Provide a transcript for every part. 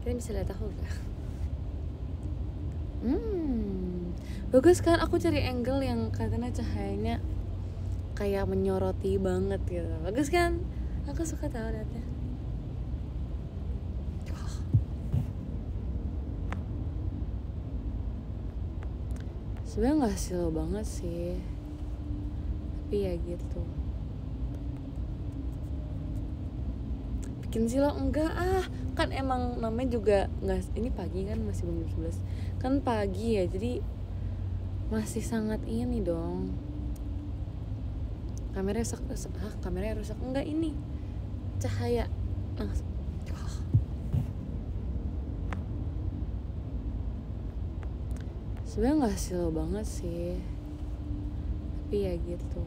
Kalian bisa lihat aku gak? Bagus kan, aku cari angle yang katanya cahayanya kayak menyoroti banget gitu. Bagus kan? Aku suka tahu liatnya. Sebenarnya nggak slow banget sih, tapi ya gitu. Bikin silo enggak kan emang namanya juga nggak, ini pagi kan, masih belum jam 11 kan, pagi ya, jadi masih sangat ini dong. Kameranya rusak, kameranya rusak, enggak, ini cahaya langsung. Sebenarnya nggak slow banget sih, tapi ya gitu.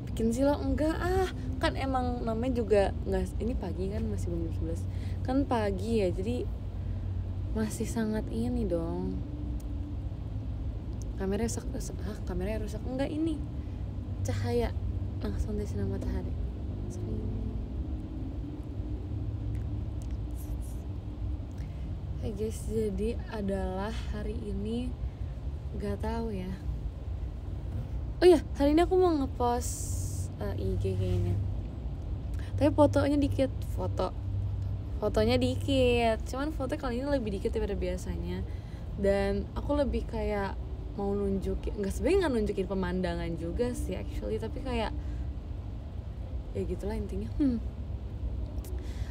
Bikin silo enggak kan emang namanya juga nggak, ini pagi kan, masih belum jam 11 kan, pagi ya, jadi masih sangat ini dong. Kameranya rusak, enggak, ini cahaya langsung dari sinar matahari. Hey guys, jadi adalah hari ini gak tahu ya. Oh iya, hari ini aku mau ngepost IG kayaknya. Tapi fotonya dikit. Cuman foto kali ini lebih dikit daripada biasanya. Dan aku lebih kayak mau nunjukin, sebenarnya nggak nunjukin pemandangan juga sih actually, tapi kayak ya gitulah intinya.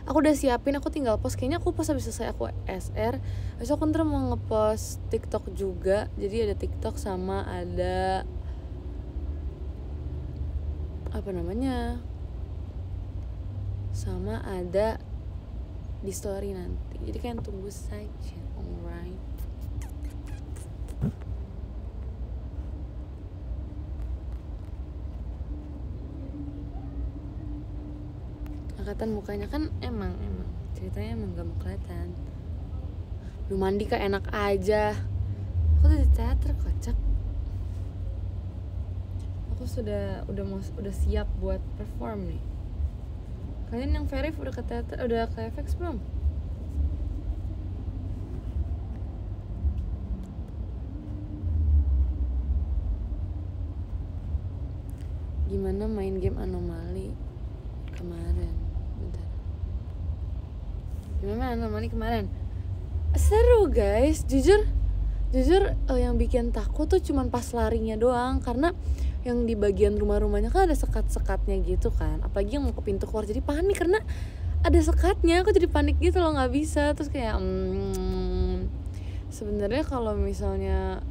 Aku udah siapin, aku tinggal post. Kayaknya aku post habis selesai aku SR. Besok aku ntar mau ngepost TikTok juga. Jadi ada TikTok sama ada apa namanya, sama ada di story nanti. Jadi kalian tunggu saja, alright. Kelihatan mukanya kan, emang ceritanya emang gak mau kelihatan. Lu mandi kak, enak aja. Aku tuh di teater, kocak. Aku udah siap buat perform nih. Kalian yang verif udah ke teater, udah ke FX belum? Gimana main game anomali kemarin? Bentar. Gimana main anomali kemarin? Seru guys, jujur yang bikin takut tuh cuman pas larinya doang. Karena yang di bagian rumah-rumahnya kan ada sekat-sekatnya gitu kan, apalagi yang mau ke pintu keluar, jadi panik karena ada sekatnya. Aku jadi panik gitu loh, nggak bisa. Terus kayak sebenarnya kalau misalnya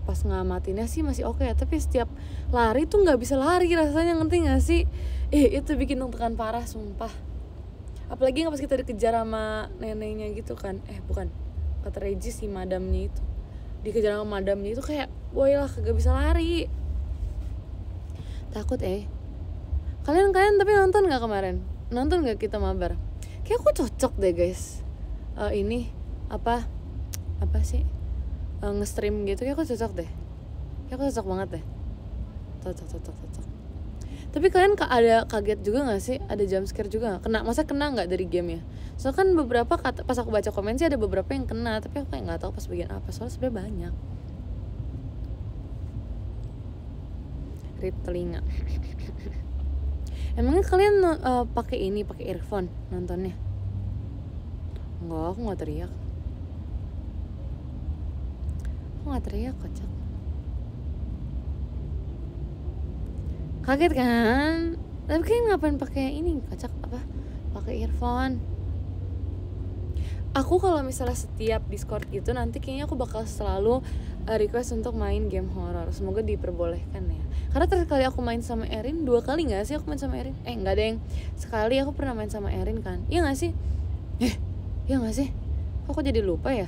pas ngamatinnya sih masih oke ya, tapi setiap lari tuh nggak bisa lari rasanya, ngerti nggak sih? Itu bikin deg-degan parah sumpah. Apalagi nggak pas kita dikejar sama neneknya gitu kan, bukan, kata Regis si madamnya itu dikejar sama madamnya itu, kayak boy lah, kagak bisa lari, takut. Kalian tapi nonton nggak kemarin? Nonton nggak kita mabar? Kayak aku cocok deh guys. Ini apa sih, nge-stream gitu, kayak aku cocok deh. Kayak aku cocok banget deh. Cocok. Tapi kalian ada kaget juga nggak sih? Ada jump scare juga nggak? Masa kena nggak dari game ya? Soalnya kan beberapa pas aku baca komen sih ada beberapa yang kena, tapi aku kayak nggak tahu pas bagian apa. Soalnya sebenarnya banyak. Rip telinga. Emangnya kalian pakai earphone nontonnya? Enggak, aku nggak teriak. Kocak. Kaget kan? Tapi kalian ngapain pakai ini, kocak, pakai earphone? Aku kalau misalnya setiap Discord gitu nanti kayaknya aku bakal selalu request untuk main game horror. Semoga diperbolehkan ya. Karena terakhir kali aku main sama Erin, 2 kali nggak sih aku main sama Erin? Nggak deng. Sekali aku pernah main sama Erin kan? Iya nggak sih? Iya nggak sih? Aku jadi lupa ya.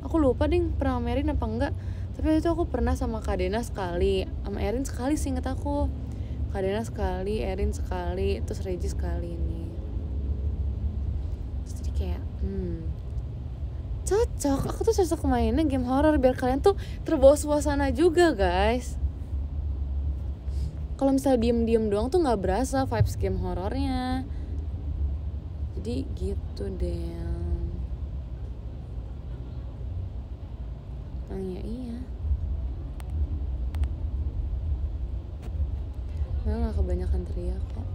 Aku lupa deng pernah sama Erin apa enggak. Tapi itu aku pernah sama Kak Dena sekali, sama Erin sekali sih, inget aku. Kak Dena sekali, Erin sekali, terus Regis sekali ini. Terus jadi kayak cocok. Aku tuh cocok mainnya game horror biar kalian tuh terbawa suasana juga guys. Kalau misalnya diem doang tuh nggak berasa vibes game horornya. Jadi gitu deh. Ya iya. Nggak kebanyakan teriak kok.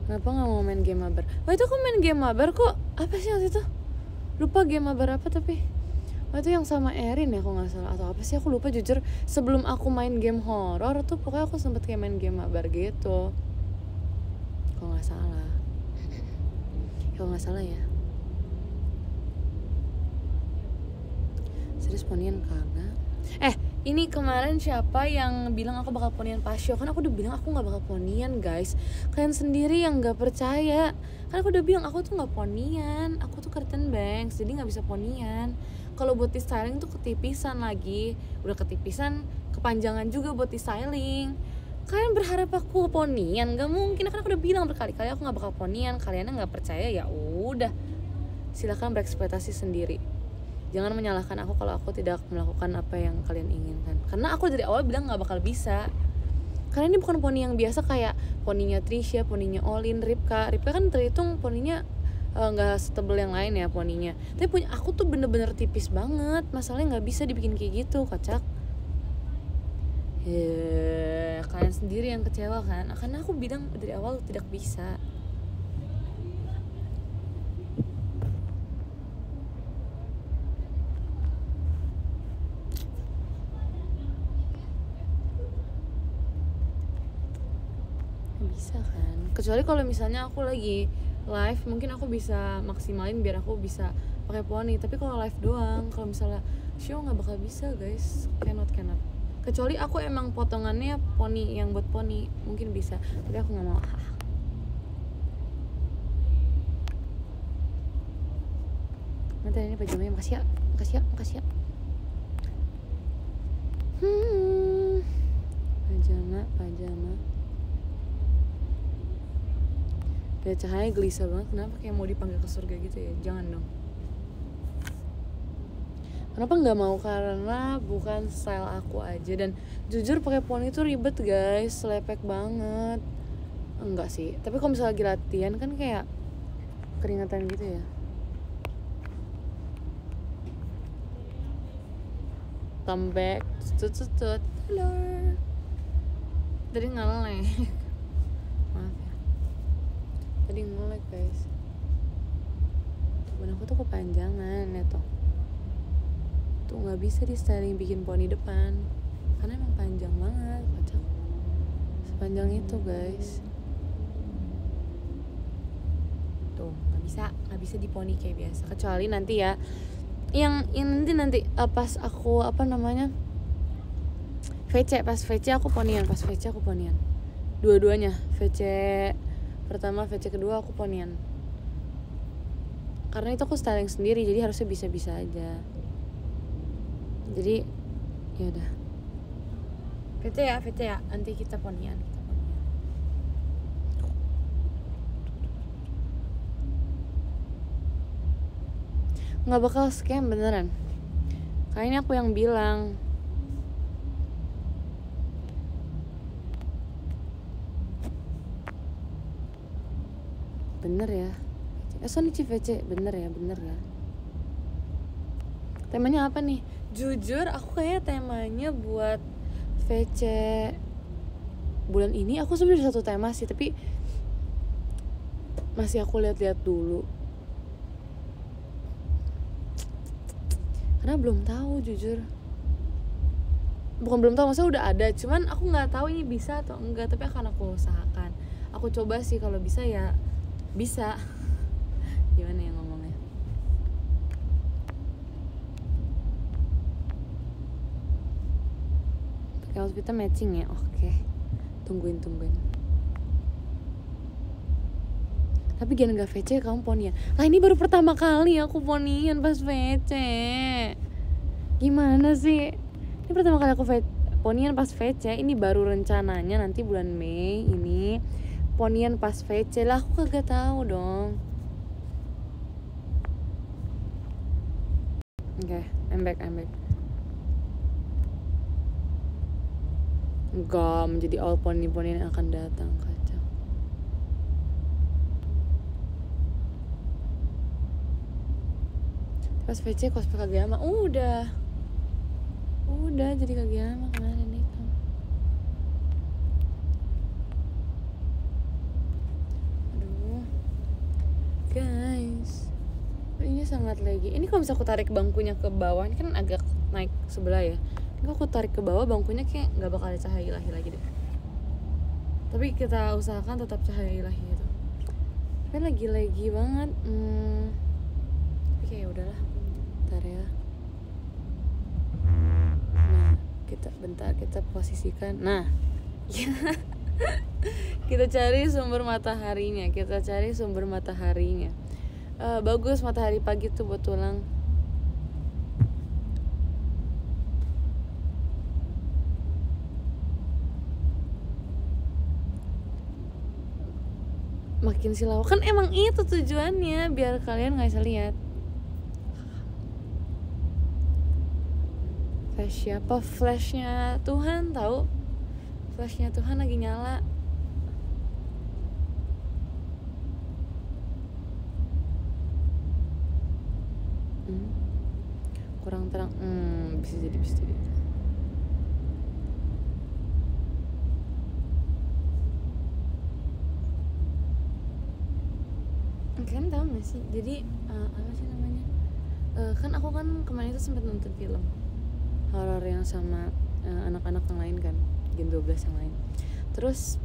Kenapa nggak mau main game mabar? Wah itu aku main game mabar kok. Apa sih waktu itu? Lupa game mabar apa tapi. Wah itu yang sama Erin ya kalau nggak salah, atau apa sih aku lupa jujur. Sebelum aku main game horror tuh pokoknya aku sempet kayak main game mabar gitu. Kalau nggak salah. Kalau nggak salah ya. Serius ponian kagak? Ini kemarin siapa yang bilang aku bakal ponian pas show? Kan aku udah bilang aku gak bakal ponian guys. Kalian sendiri yang gak percaya. Kan aku udah bilang aku tuh gak ponian. Aku tuh curtain bangs, jadi gak bisa ponian. Kalau buat styling tuh ketipisan lagi. Udah ketipisan, kepanjangan juga buat styling. Kalian berharap aku ponian? Gak mungkin, kan aku udah bilang berkali-kali aku gak bakal ponian. Kalian gak percaya, ya udah. Silakan berekspektasi sendiri. Jangan menyalahkan aku kalau aku tidak melakukan apa yang kalian inginkan. Karena aku dari awal bilang gak bakal bisa. Karena ini bukan poni yang biasa kayak poninya Trisha, poninya Olin, Ripka. Ripka kan terhitung poninya gak setebel yang lain ya poninya. Tapi punya aku tuh bener-bener tipis banget. Masalahnya gak bisa dibikin kayak gitu, kocak. Kalian sendiri yang kecewa kan. Karena aku bilang dari awal tidak bisa. Bisa kan, kecuali kalau misalnya aku lagi live mungkin aku bisa maksimalin biar aku bisa pakai poni. Tapi kalau live doang, kalau misalnya show nggak bakal bisa guys, cannot. Kecuali aku emang potongannya poni yang buat poni mungkin bisa, tapi aku nggak mau. Nanti ini pajamanya makasih ya. Pajama. Ya cahaya gelisah banget, kenapa kayak mau dipanggil ke surga gitu ya? Jangan dong. Kenapa nggak mau? Karena bukan style aku aja. Dan jujur pakai poni itu ribet guys, lepek banget. Enggak sih, tapi kalau misalnya lagi latihan kan kayak keringatan gitu ya. Come back, tutut, halo. Tadi ngelek. Maaf ya. Tadi ngelek guys. Tuh aku tuh kepanjangan ya toh. Tuh nggak bisa di styling bikin poni depan karena emang panjang banget, kocak. Sepanjang itu guys. Tuh nggak bisa di poni kayak biasa. Kecuali nanti ya, yang nanti pas aku VC aku ponian, dua-duanya, VC pertama VC kedua aku ponian. Karena itu aku styling sendiri, jadi harusnya bisa-bisa aja. Jadi ya udah. VC ya, nanti kita ponian. Nggak bakal scam beneran. Kayaknya aku yang bilang. Bener ya. Sonichi VC, bener ya. Temanya apa nih? Jujur aku kayak temanya buat VC bulan ini aku sebenarnya satu tema sih, tapi masih aku lihat-lihat dulu. Karena belum tahu jujur. Bukan belum tahu, maksudnya udah ada, cuman aku nggak tahu ini bisa atau enggak, tapi akan aku usahakan. Aku coba sih, kalau bisa ya bisa. Gimana ya ngomongnya? Pakai outfitnya matching ya, oke. Tungguin. Tapi jangan gak VC kamu ponian. Lah ini baru pertama kali aku ponian pas VC. Gimana sih? Ini pertama kali aku ponian pas VC. Ini baru rencananya nanti bulan Mei ini ponian pas VC. Lah aku kagak tahu dong. Oke, I'm back. Enggak menjadi all poni-poni yang akan datang, kacau. Pas VC cosplay Kageyama udah jadi Kageyama kemarin itu. Aduh guys, ini sangat lagi. Ini kalau bisa aku tarik bangkunya ke bawah, ini kan agak naik sebelah ya. Ini kalau aku tarik ke bawah bangkunya kayak nggak bakal ada cahaya ilahi lagi deh. Tapi kita usahakan tetap cahaya ilahi itu. Tapi lagi banget. Tapi kayak udahlah. Bentar ya. Nah, kita posisikan. Nah, kita cari sumber mataharinya. Bagus matahari pagi tuh buat tulang. Makin silau kan emang itu tujuannya, biar kalian nggak bisa lihat. Flash siapa? Flashnya Tuhan tahu. Flashnya Tuhan lagi nyala. Kurang terang. Bisa jadi. Kalian tahu nggak sih? Jadi apa sih namanya? Kan aku kemarin itu sempat nonton film horor yang sama anak-anak yang lain kan, Gen 12 yang lain. Terus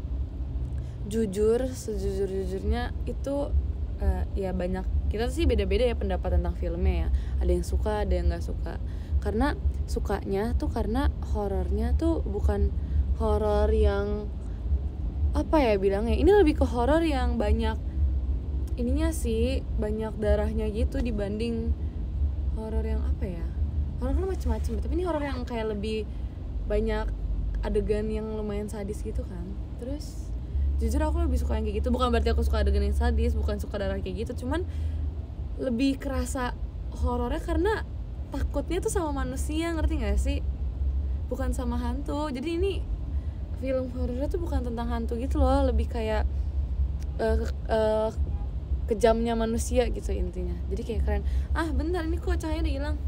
sejujurnya itu ya banyak, kita sih beda-beda ya pendapat tentang filmnya ya. Ada yang suka, ada yang nggak suka. Karena sukanya tuh karena horornya tuh bukan horor yang apa ya bilangnya. Ini lebih ke horor yang banyak ininya sih, banyak darahnya gitu dibanding horor yang apa ya. Horor kan macam-macam, tapi ini horor yang kayak lebih banyak adegan yang lumayan sadis gitu kan. Terus jujur aku lebih suka yang kayak gitu. Bukan berarti aku suka adegan yang sadis, bukan suka darah kayak gitu, cuman lebih kerasa horornya karena takutnya tuh sama manusia, ngerti gak sih? Bukan sama hantu. Jadi ini film horornya tuh bukan tentang hantu gitu loh, lebih kayak kejamnya manusia gitu intinya. Jadi kayak keren. Bentar, ini kok cahaya udah hilang.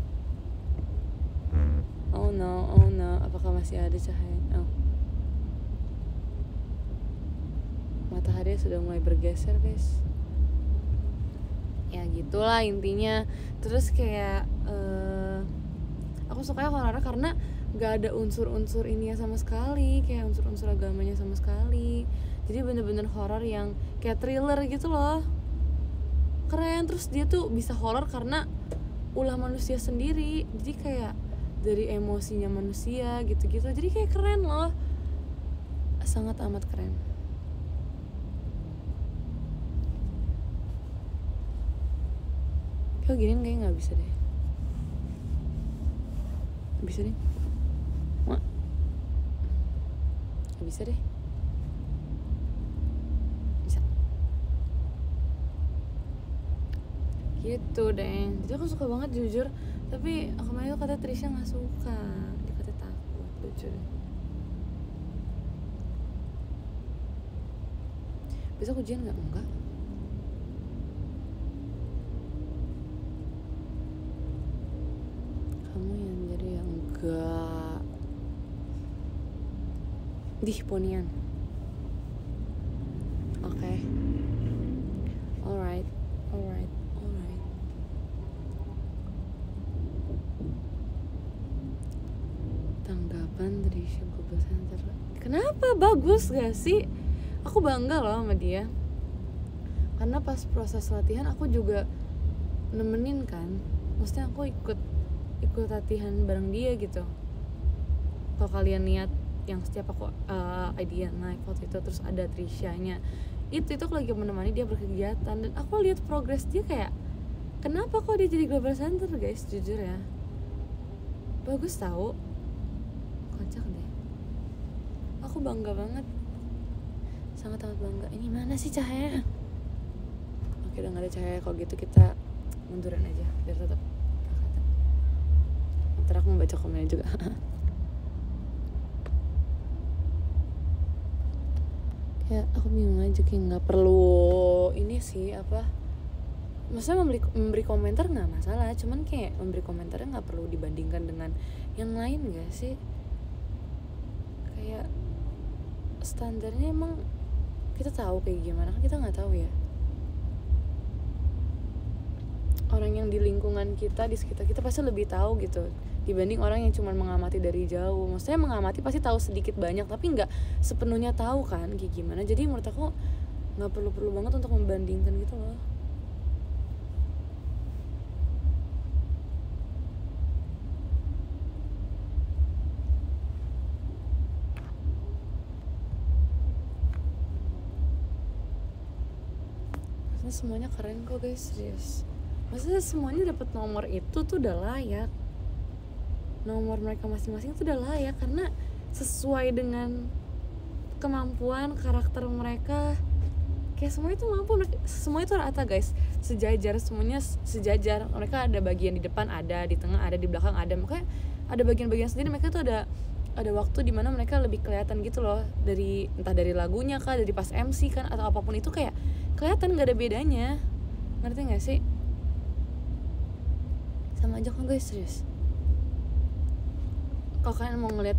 Oh no, apakah masih ada cahaya? Matahari sudah mulai bergeser guys. Ya gitulah intinya. Terus kayak aku sukanya horor karena gak ada unsur-unsur ini ya sama sekali, kayak unsur-unsur agamanya sama sekali. Jadi bener-bener horor yang kayak thriller gitu loh. Keren. Terus dia tuh bisa horor karena ulah manusia sendiri. Jadi kayak dari emosinya manusia gitu-gitu. Jadi kayak keren loh. Sangat amat keren. Kalau gini kayaknya gak bisa deh. Bisa deh. Gak bisa deh. Bisa. Gitu deh. Jadi aku suka banget jujur. Tapi kemarin tuh kata Trisha gak suka. Dia kata takut. Lucu deh. Besok ujian gak? Enggak. Kamu yang jadi yang enggak. Dih, ponian. Oke. Alright. Tanggapan dari Google Center. Kenapa? Bagus gak sih? Aku bangga loh sama dia. Karena pas proses latihan aku juga nemenin kan. Maksudnya aku ikut latihan bareng dia gitu. Kalau kalian lihat yang setiap aku idea naik waktu itu, terus ada Trisha-nya itu aku lagi menemani dia berkegiatan, dan aku lihat progres dia kayak kenapa kok dia jadi global center guys. Jujur ya, bagus tahu, kocak deh. Aku bangga banget, sangat amat bangga. Ini mana sih cahaya? Oke, udah gak ada cahaya. Kalau gitu kita munduran aja biar tetap kelihatan. Ntar aku membaca komennya juga. Ya aku bingung aja, kayak nggak perlu ini sih apa maksudnya memberi komentar nggak masalah, cuman kayak memberi komentarnya nggak perlu dibandingkan dengan yang lain nggak sih? Kayak standarnya emang kita tahu kayak gimana kan, kita nggak tahu ya orang yang di lingkungan kita, di sekitar kita pasti lebih tahu gitu dibanding orang yang cuma mengamati dari jauh. Maksudnya mengamati pasti tahu sedikit banyak tapi nggak sepenuhnya tahu kan kayak gimana. Jadi menurut aku nggak perlu banget untuk membandingkan gitu loh. Maksudnya semuanya keren kok guys, serius. Maksudnya semuanya dapat nomor itu tuh udah layak. Nomor mereka masing-masing tuh udah layak karena sesuai dengan kemampuan karakter mereka. Kayak semua itu mampu, semua itu rata guys, sejajar, semuanya sejajar. Mereka ada bagian di depan, ada di tengah, ada di belakang, ada, makanya ada bagian-bagian sendiri. Mereka tuh ada waktu dimana mereka lebih kelihatan gitu loh, dari entah dari lagunya kah, dari pas MC kan atau apapun itu kayak kelihatan nggak ada bedanya. Ngerti nggak sih? Sama aja kan guys, serius. Kalau kalian mau ngeliat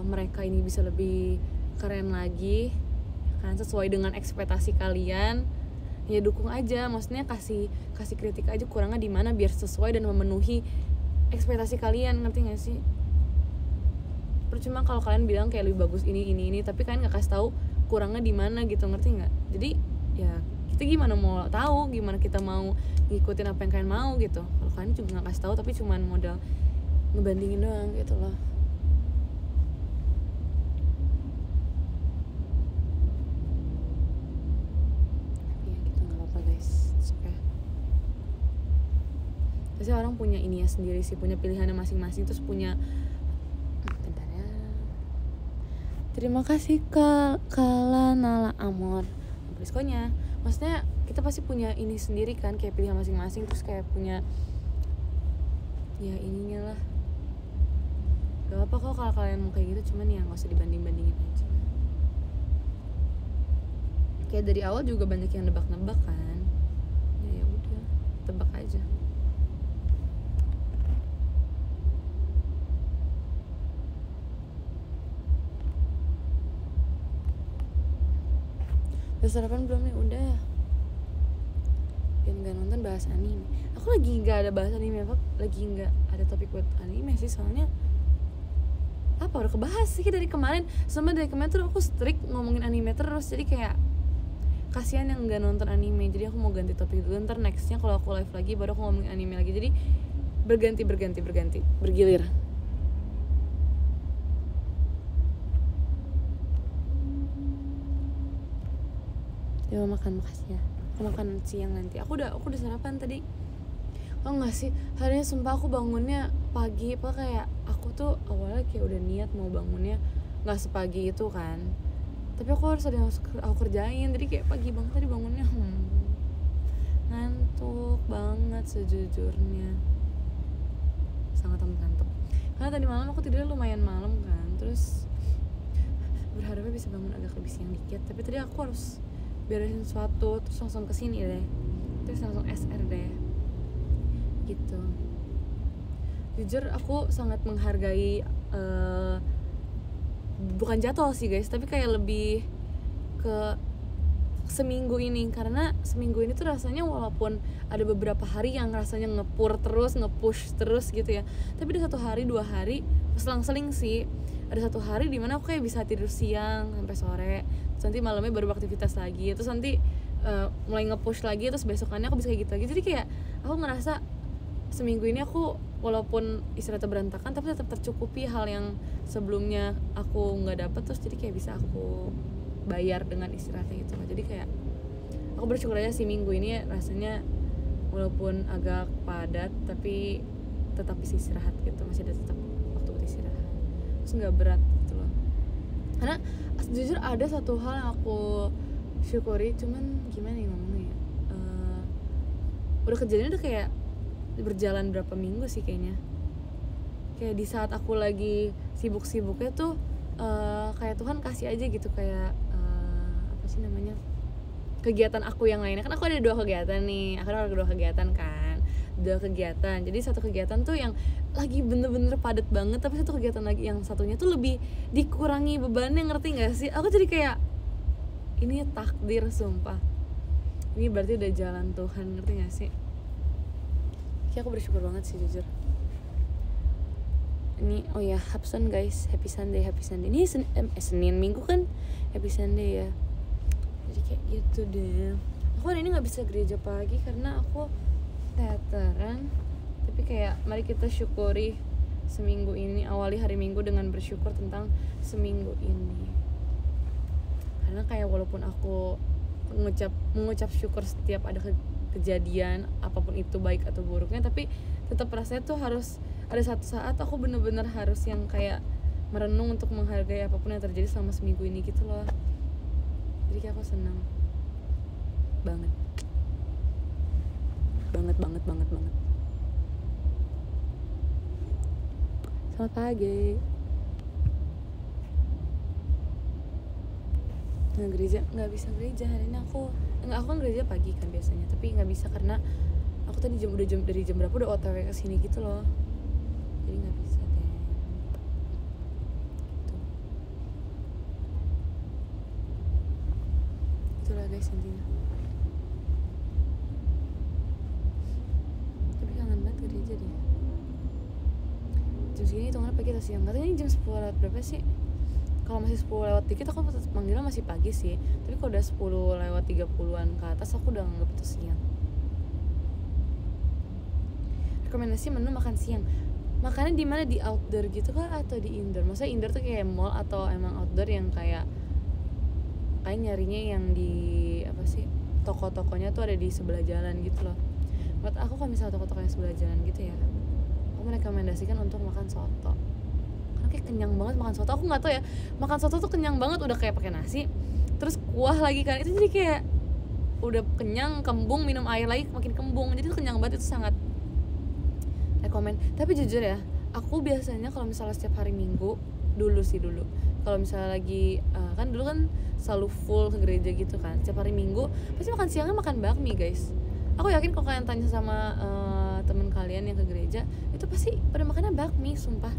mereka ini bisa lebih keren lagi kan, sesuai dengan ekspektasi kalian, ya dukung aja. Maksudnya kasih kritik aja kurangnya di mana biar sesuai dan memenuhi ekspektasi kalian. Ngerti nggak sih? Percuma kalau kalian bilang kayak lebih bagus ini tapi kalian nggak kasih tahu kurangnya di mana gitu. Ngerti nggak? Jadi ya kita gimana mau tahu, gimana kita mau ngikutin apa yang kalian mau gitu kalau kalian juga nggak kasih tahu tapi cuman modal ngebandingin doang gitu loh. Tapi ya gitu, nggak apa-apa guys, it's okay. Pasti orang punya ininya sendiri sih, punya pilihannya masing-masing, terus punya bentar ya. Terima kasih Kala Nala Amor Priskonya. Maksudnya kita pasti punya ini sendiri kan, kayak pilihan masing-masing, terus kayak punya ya ininya lah. Gak apa kok kalau kalian mau kayak gitu, cuman ya gak usah dibanding-bandingin aja. Kayak dari awal juga banyak yang nebak-nebak kan, ya udah tebak aja. Udah sarapan belum nih? Udah. Yang gak nonton bahas anime. Aku lagi gak ada bahas anime apa, lagi gak ada topik buat anime sih, soalnya apa udah kebahas sih dari kemarin. Sama dari kemarin tuh aku strict ngomongin anime terus, jadi kayak kasihan yang gak nonton anime. Jadi aku mau ganti topik dulu, ntar nextnya kalau aku live lagi baru aku ngomongin anime lagi. Jadi berganti bergilir. Ya makan, makasih ya. Aku makan siang nanti. Aku udah sarapan tadi. Oh enggak sih, harinya sumpah aku bangunnya pagi. Apa kayak aku tuh awalnya kayak udah niat mau bangunnya nggak sepagi itu kan. Tapi aku harus ada yang harus aku kerjain. Jadi kayak pagi banget tadi bangunnya. Ngantuk banget sejujurnya. Sangat amat ngantuk. Karena tadi malam aku tidurnya lumayan malam kan. Terus berharapnya bisa bangun agak lebih siang dikit. Tapi tadi aku harus beresin sesuatu, terus langsung kesini deh, terus langsung SR deh gitu. Jujur aku sangat menghargai bukan jadwal sih guys, tapi kayak lebih ke seminggu ini. Karena seminggu ini tuh rasanya walaupun ada beberapa hari yang rasanya nge-push terus gitu ya, tapi ada 1 hari 2 hari selang-seling sih. Ada 1 hari dimana aku kayak bisa tidur siang sampai sore, terus nanti malamnya baru beraktivitas lagi, terus nanti mulai nge-push lagi, terus besokannya aku bisa kayak gitu lagi. Jadi kayak aku ngerasa seminggu ini aku walaupun istirahatnya berantakan tapi tetap tercukupi hal yang sebelumnya aku nggak dapet. Terus jadi kayak bisa aku bayar dengan istirahatnya gitu. Jadi kayak aku bersyukur aja sih minggu ini rasanya walaupun agak padat tapi tetap bisa istirahat gitu, masih ada tetap waktu buat istirahat, terus nggak berat gitu loh. Karena jujur ada satu hal yang aku syukuri, cuman gimana nih ngomongnya, udah kejadian udah kayak berjalan berapa minggu sih kayaknya. Kayak di saat aku lagi sibuk-sibuknya tuh kayak Tuhan kasih aja gitu, kayak apa sih namanya, kegiatan aku yang lainnya. Kan aku ada 2 kegiatan nih, aku ada 2 kegiatan kan, 2 kegiatan. Jadi satu kegiatan tuh yang lagi bener-bener padat banget, tapi satu kegiatan lagi yang satunya tuh lebih dikurangi bebannya, ngerti gak sih? Aku jadi kayak ini takdir, sumpah. Ini berarti udah jalan Tuhan, ngerti gak sih? Kayak aku bersyukur banget sih jujur. Ini oh ya, Hapson guys, happy Sunday. Ini Senin Minggu kan happy Sunday ya. Jadi kayak gitu deh. Aku hari ini nggak bisa gereja pagi karena aku teateran. Tapi kayak mari kita syukuri seminggu ini, awali hari Minggu dengan bersyukur tentang seminggu ini. Karena kayak walaupun aku mengucap syukur setiap ada kejadian apapun itu baik atau buruknya, tapi tetap rasanya tuh harus ada satu saat aku bener-bener harus yang kayak merenung untuk menghargai apapun yang terjadi selama seminggu ini gitu loh. Jadi kayak aku senang banget. Selamat pagi. Nggak bisa gereja hari ini aku kan gereja pagi kan biasanya, tapi nggak bisa karena aku tadi dari jam berapa udah OTW kesini gitu loh, jadi nggak bisa deh gitu. Itulah guys intinya. Tapi kangen banget gereja deh. Jam segini hitungannya pagi atau siang, katanya ini jam 10 lewat berapa sih? Kalau masih 10 lewat dikit aku tetap manggilnya masih pagi sih, tapi kalau udah 10 lewat 30an ke atas aku udah nganggep itu siang. Rekomendasi menu makan siang, makannya di mana, di outdoor gitu kah atau di indoor? Maksudnya indoor tuh kayak mall atau emang outdoor yang kayak nyarinya yang di apa sih, toko-tokonya tuh ada di sebelah jalan gitu loh. Buat aku kalau misalnya toko-tokonya sebelah jalan gitu ya, aku merekomendasikan untuk makan soto. Karena kayak kenyang banget makan soto. Aku nggak tahu ya, makan soto tuh kenyang banget, udah kayak pakai nasi terus kuah lagi kan, itu jadi kayak udah kenyang, kembung, minum air lagi makin kembung, jadi tuh kenyang banget. Itu sangat rekomen. Tapi jujur ya, aku biasanya kalau misalnya setiap hari Minggu dulu kalau misalnya lagi kan dulu kan selalu full ke gereja gitu kan, setiap hari Minggu pasti makan siangnya makan bakmi guys. Aku yakin kalau kalian tanya sama temen kalian yang ke gereja, itu pasti pada makannya bakmi, sumpah.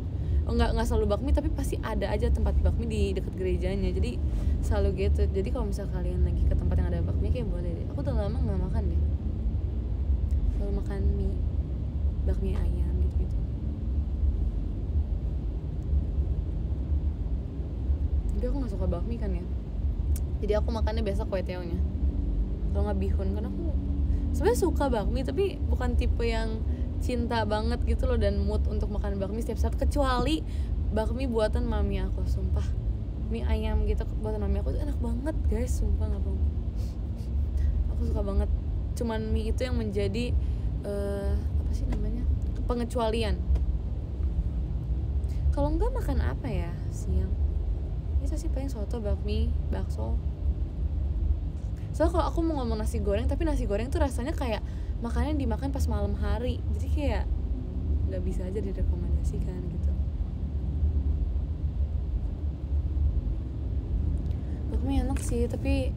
Nggak selalu bakmi, tapi pasti ada aja tempat bakmi di dekat gerejanya, jadi selalu gitu. Jadi kalau misalnya kalian lagi ke tempat yang ada bakmi, kayak boleh deh. Aku udah lama nggak makan deh, selalu makan mie, bakmi ayam gitu. Jadi aku nggak suka bakmi kan ya, jadi aku makannya biasa kue teonya, kalau nggak bihun. Karena aku sebenarnya suka bakmi, tapi bukan tipe yang cinta banget gitu loh dan mood untuk makan bakmi setiap saat, kecuali bakmi buatan mami aku. Sumpah, mie ayam gitu buatan mami aku tuh enak banget guys, sumpah nggak bohong. Aku suka banget. Cuman mie itu yang menjadi apa sih namanya, pengecualian. Kalau enggak makan apa ya siang? Itu sih paling soto, bakmi, bakso. Soalnya kalau aku mau ngomong nasi goreng, tapi nasi goreng tuh rasanya kayak makannya dimakan pas malam hari, jadi kayak nggak bisa aja direkomendasikan gitu. Bakmi enak sih, tapi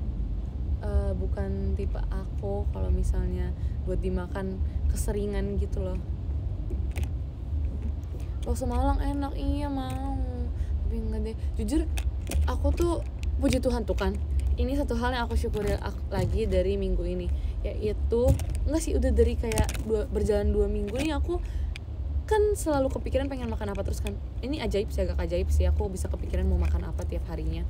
bukan tipe aku kalau misalnya buat dimakan keseringan gitu loh. Bakso Malang enak, iya mau, tapi enggak deh. Jujur aku tuh puji Tuhan tuh kan, ini satu hal yang aku syukuri lagi dari minggu ini, yaitu enggak sih, udah dari kayak berjalan 2 minggu nih aku kan selalu kepikiran pengen makan apa terus kan. Ini agak ajaib sih, aku bisa kepikiran mau makan apa tiap harinya.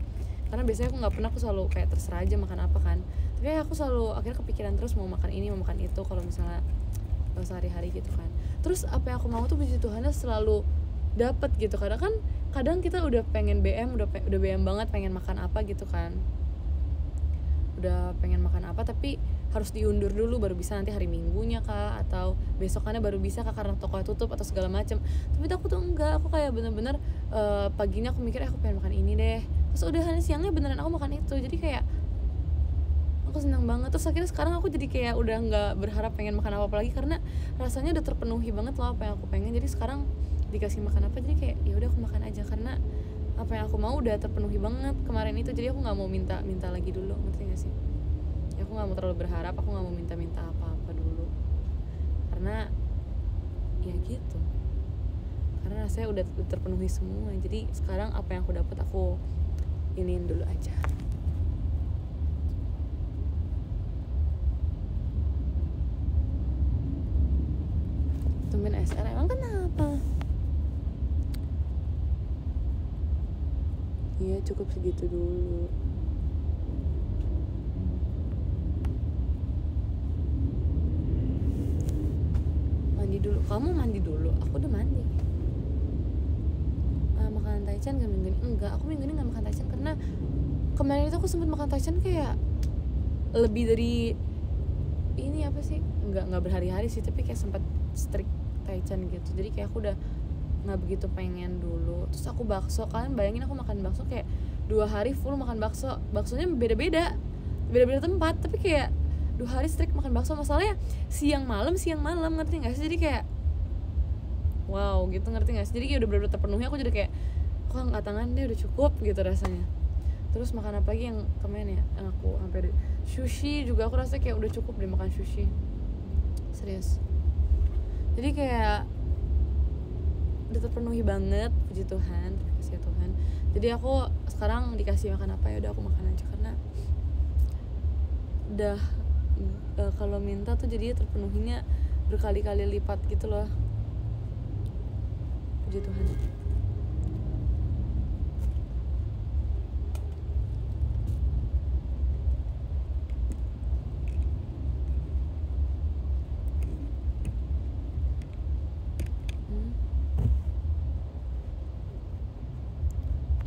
Karena biasanya aku nggak pernah, aku selalu kayak terserah aja makan apa kan. Tapi aku selalu akhirnya kepikiran terus mau makan ini, mau makan itu kalau misalnya sehari-hari gitu kan. Terus apa yang aku mau tuh puji Tuhannya selalu dapet gitu. Kadang kita udah pengen BM, udah BM banget pengen makan apa gitu kan. Udah pengen makan apa tapi harus diundur dulu baru bisa nanti hari Minggunya kah, atau besokannya baru bisa kah karena tokonya tutup atau segala macam. Tapi aku tuh enggak, aku kayak bener-bener paginya aku mikir aku pengen makan ini deh, terus udah siangnya beneran aku makan itu. Jadi kayak aku senang banget. Terus akhirnya sekarang aku jadi kayak udah nggak berharap pengen makan apa lagi karena rasanya udah terpenuhi banget loh apa yang aku pengen. Jadi sekarang dikasih makan apa jadi kayak ya udah aku makan aja, karena apa yang aku mau udah terpenuhi banget kemarin itu. Jadi aku nggak mau minta lagi dulu, ngerti nggak sih? Ya Ya, aku nggak mau terlalu berharap, aku nggak mau minta-minta apa-apa dulu, karena ya gitu, karena rasanya udah terpenuhi semua. Jadi sekarang apa yang aku dapat aku iniin dulu aja. Tumben SR, emang kenapa? Iya, cukup segitu dulu. Mandi dulu, kamu mandi dulu, aku udah mandi. Makanan Taichan gak minggu ini? Enggak, aku minggu ini gak makan Taichan karena kemarin itu aku sempet makan Taichan kayak lebih dari ini apa sih, nggak berhari-hari sih, tapi kayak sempet strict Taichan gitu. Jadi kayak aku udah nggak begitu pengen dulu. Terus aku bakso, kalian bayangin aku makan bakso kayak 2 hari full makan bakso. Baksonya beda-beda tempat, tapi kayak 2 hari strict makan bakso. Masalahnya siang malam, ngerti nggak sih? Jadi kayak wow gitu, ngerti nggak sih? Jadi kayak udah bener-bener terpenuhi. Aku jadi kayak kok angkat tangan deh, udah cukup gitu rasanya. Terus makan apa lagi yang kemarin ya, yang aku sampai sushi juga, aku rasa kayak udah cukup deh makan sushi, serius. Jadi kayak udah terpenuhi banget, puji Tuhan, terima kasih ya Tuhan. Jadi aku sekarang dikasih makan apa, ya udah aku makan aja, karena udah kalau minta tuh jadinya terpenuhinya berkali-kali lipat gitu loh, puji Tuhan.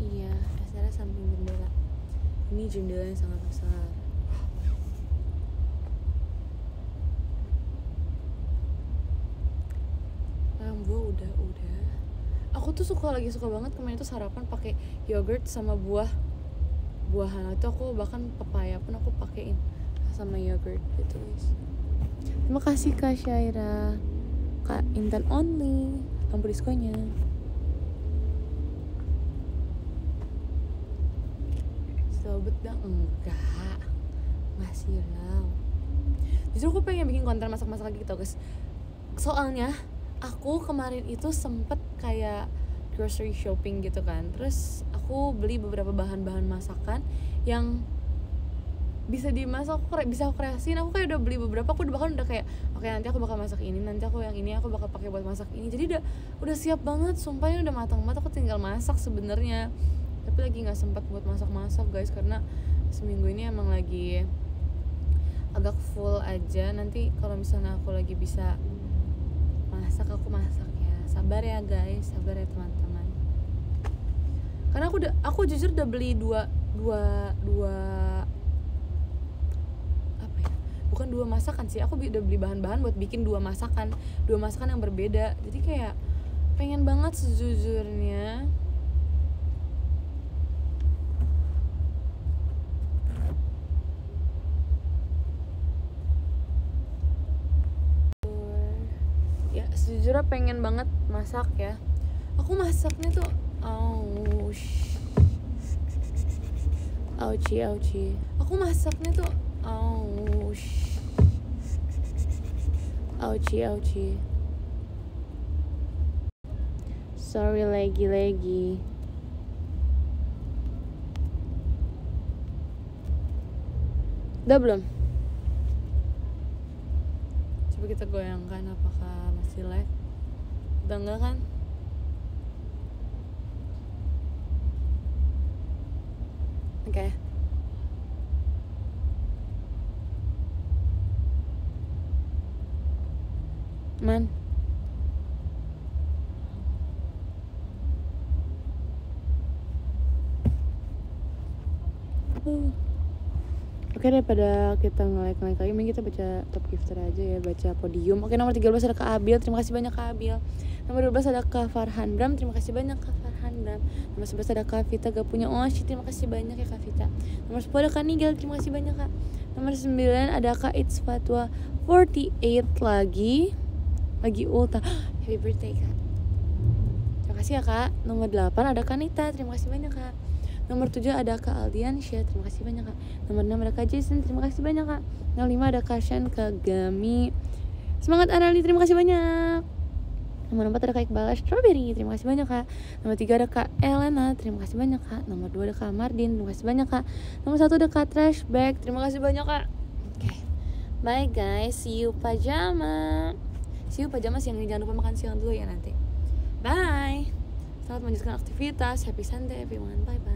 Iya, asalnya samping jendela. Ini jendela yang sangat besar. Gua udah. Aku tuh lagi suka banget kemarin tuh sarapan pakai yogurt sama buahan. Itu aku bahkan pepaya pun aku pakein sama yogurt gitu guys. Terima kasih Kak Syaira, Kak Intan Only, lampu diskonya. Sobat dah enggak silau. Justru aku pengen bikin konten masak-masak lagi gitu guys. Soalnya aku kemarin itu sempet kayak grocery shopping gitu kan. Terus aku beli beberapa bahan-bahan masakan yang bisa dimasak, bisa aku kreasiin. Aku kayak udah beli beberapa, aku bahkan udah kayak oke, nanti aku bakal masak ini, nanti aku yang ini aku bakal pakai buat masak ini. Jadi udah siap banget, sumpah ini udah matang banget. Aku tinggal masak sebenarnya, tapi lagi nggak sempat buat masak guys, karena seminggu ini emang lagi agak full aja. Nanti kalau misalnya aku lagi bisa masak, aku masak ya. Sabar ya guys, sabar ya teman-teman. Karena aku jujur udah beli dua apa ya? Bukan 2 masakan sih. Aku udah beli bahan-bahan buat bikin 2 masakan yang berbeda. Jadi kayak pengen banget sejujurnya. Sejujurnya pengen banget masak ya. Aku masaknya tuh ouchie. Aku masaknya tuh ouchie. Sorry lagi. Udah belum? Coba kita goyangkan apakah masih lag. Udah enggak kan? Oke. Man. Oke, daripada kita nge-like lagi, mending kita baca top gifter aja ya, baca podium. Oke, nomor 13 ada Kak Abil, terima kasih banyak Kak Abil. Nomor 12 ada Kak Farhan Bram, terima kasih banyak Kak Farhan Bram. Nomor 11 ada Kak Vita, gak punya Oshi, terima kasih banyak ya Kak Vita. Nomor 10 ada Kak Nigel, terima kasih banyak Kak. Nomor 9 ada Kak It's Fatwa 48 lagi ulta. Happy birthday Kak. Terima kasih ya Kak. Nomor 8 ada Kanita, terima kasih banyak Kak. Nomor 7 ada Kak Aldiansyah, terima kasih banyak Kak. Nomor 6 ada Kak Jason, terima kasih banyak Kak. Nomor 5 ada Kashan Kagami, semangat Arali, terima kasih banyak. Nomor 4 ada Kak Iqbal Strawberry, terima kasih banyak Kak. Nomor 3 ada Kak Elena, terima kasih banyak Kak. Nomor 2 ada Kak Mardin, terima kasih banyak Kak. Nomor 1 ada Kak Trashback, terima kasih banyak Kak. Oke, bye guys, see you pajama. See you pajama siang ini, jangan lupa makan siang dulu ya nanti. Bye. Selamat melanjutkan aktivitas. Happy Sunday everyone. Bye bye.